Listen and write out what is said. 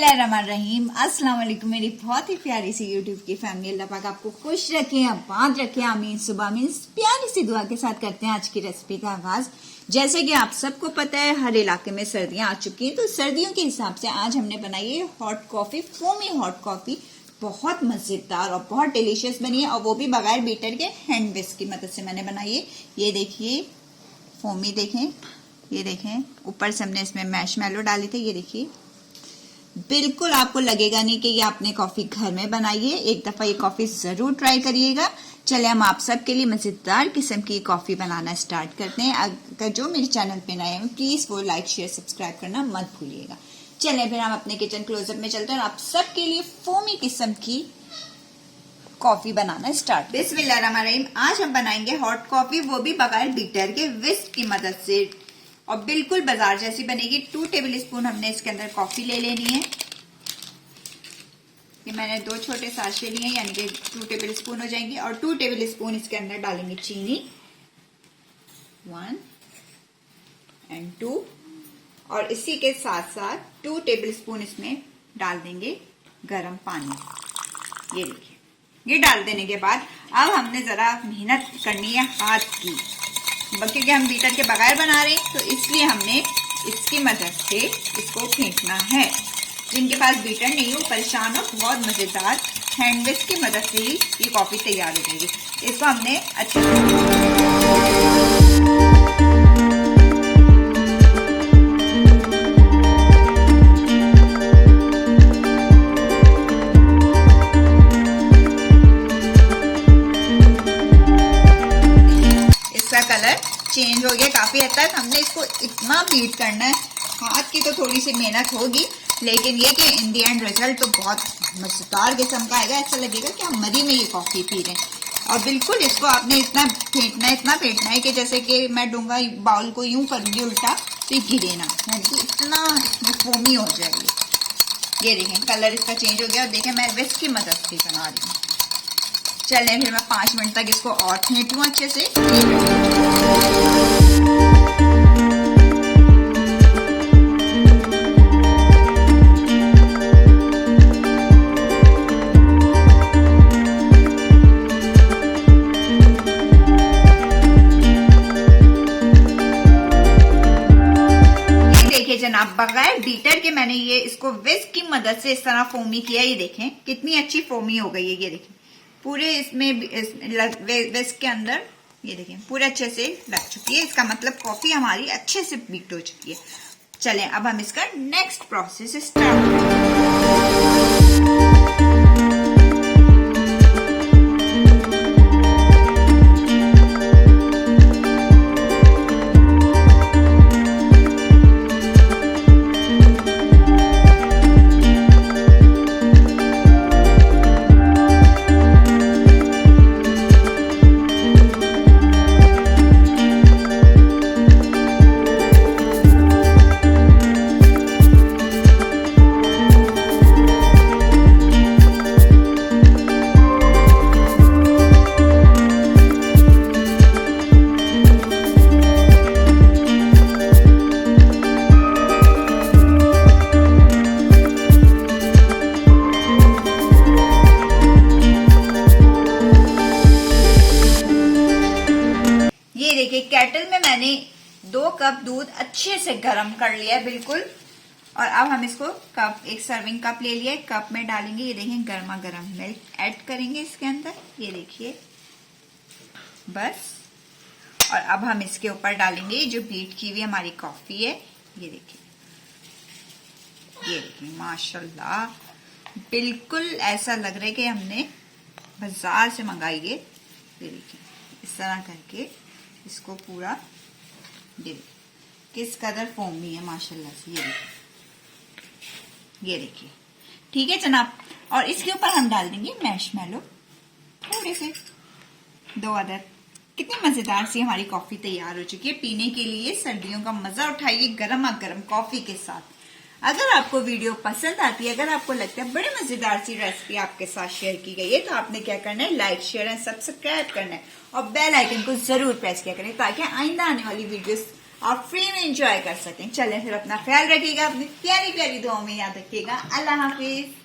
बिस्मिल्लाहिर्रहमानिर्रहीम। अस्सलाम वालेकुम मेरी बहुत ही प्यारी सी यूट्यूब की फैमिली। अल्लाह पाक आपको खुश रखे, आबाद रखे, आमीन सुबह आमीन। प्यारी सी दुआ के साथ करते हैं आज की रेसिपी का आगाज। जैसे कि आप सबको पता है हर इलाके में सर्दियां आ चुकी हैं, तो सर्दियों के हिसाब से आज हमने बनाई है hot coffee, foamy hot coffee. बहुत मजेदार और बहुत डिलीशियस बनी है, और वो भी बगैर बीटर के, हैंड विस्क की मदद से मैंने बनाई है। ये देखिए फोमी, देखें, ये देखें, ऊपर से हमने इसमें मैशमेलो डाले थे। ये देखिए, बिल्कुल आपको लगेगा नहीं कि ये आपने कॉफी घर में बनाई है। एक दफा ये कॉफी जरूर ट्राई करिएगा। चले हम आप सबके लिए मजेदार किस्म की कॉफी बनाना स्टार्ट करते हैं। अगर जो मेरे चैनल पे नए हैं प्लीज वो लाइक शेयर सब्सक्राइब करना मत भूलिएगा। चले फिर हम अपने किचन क्लोजअप में चलते हैं और आप सबके लिए फोमी किस्म की कॉफी बनाना स्टार्ट। बिस्मिल्लाहिर्रहमानिर्रहीम। आज हम बनाएंगे हॉट कॉफी, वो भी बगैर बीटर के, विस्क की मदद से, और बिल्कुल बाजार जैसी बनेगी। 2 टेबल स्पून हमने इसके अंदर कॉफी ले लेनी है। ये मैंने 2 छोटे साशे लिए, यानी कि 2 टेबल स्पून हो जाएंगी। और 2 टेबल स्पून इसके अंदर डालेंगे चीनी, 1 और 2, और इसी के साथ साथ 2 टेबल स्पून इसमें डाल देंगे गर्म पानी। ये देखिए, ये डाल देने के बाद अब हमने जरा मेहनत करनी है हाथ की, क्योंकि हम बीटर के बगैर बना रहे हैं, तो इसलिए हमने इसकी मदद से इसको फेंटना है। जिनके पास बीटर नहीं हो परेशान हो, बहुत मजेदार हैंड विस्क की मदद से ही ये कॉफी तैयार हो जाएगी। इसको हमने अच्छे कलर चेंज हो गया काफी हद तक। हमने इसको इतना बीट करना है, हाथ की तो थोड़ी सी मेहनत होगी, लेकिन ये कि इन दी एंड रिजल्ट तो बहुत मजेदार किस्म का आएगा। ऐसा लगेगा कि हम मदी में ये कॉफी पी रहे हैं। और बिल्कुल इसको आपने इतना फेंटना है कि जैसे कि मैं डूंगा बाउल को यूं करूंगी उल्टा तो गिरे ना, यानी कि इतना इसमें फोमी हो जाएगी। ये देखें कलर इसका चेंज हो गया। और देखें मैं विस्क की मदद से बना रही हूँ। चलें फिर मैं 5 मिनट तक इसको और फेंटूं अच्छे से। देखिए जनाब, बगैर बीटर के मैंने ये इसको विस्क की मदद से इस तरह फोमी किया। ये देखें कितनी अच्छी फोमी हो गई है। ये देखें पूरे इसमें विस्क के अंदर, ये देखें पूरे अच्छे से लग चुकी है। इसका मतलब कॉफी हमारी अच्छे से बीट हो चुकी है। चलें अब हम इसका नेक्स्ट प्रोसेस स्टार्ट करें। देखिए केटल में मैंने 2 कप दूध अच्छे से गर्म कर लिया है बिल्कुल। और अब हम इसको कप, एक सर्विंग कप ले लिया, कप में डालेंगे। ये देखें गर्मा गर्म मिल्क ऐड करेंगे इसके अंदर। ये देखिए बस। और अब हम इसके ऊपर डालेंगे जो बीट की हुई हमारी कॉफी है। ये देखिए, ये देखिए माशाल्लाह, बिल्कुल ऐसा लग रहा है कि हमने बाजार से मंगाई है। ये देखिए इस तरह करके इसको पूरा, ये किस कदर फोमी है माशाल्लाह से। ये देखिए ठीक है जनाब। और इसके ऊपर हम डाल देंगे मैशमेलो थोड़े से, 2 अदर। कितनी मजेदार सी हमारी कॉफी तैयार हो चुकी है। पीने के लिए सर्दियों का मजा उठाइए गर्मा गर्म कॉफी के साथ। अगर आपको वीडियो पसंद आती है, अगर आपको लगता है बड़ी मजेदार सी रेसिपी आपके साथ शेयर की गई है, तो आपने क्या करना है, लाइक शेयर एंड सब्सक्राइब करना है और बेल आइकन को जरूर प्रेस किया करें, ताकि आइंदा आने वाली वीडियोस आप फ्री में एंजॉय कर सकें। चलें फिर अपना ख्याल रखिएगा, अपनी प्यारी प्यारी दुआओं में याद रखिएगा। अल्लाह हाफिज।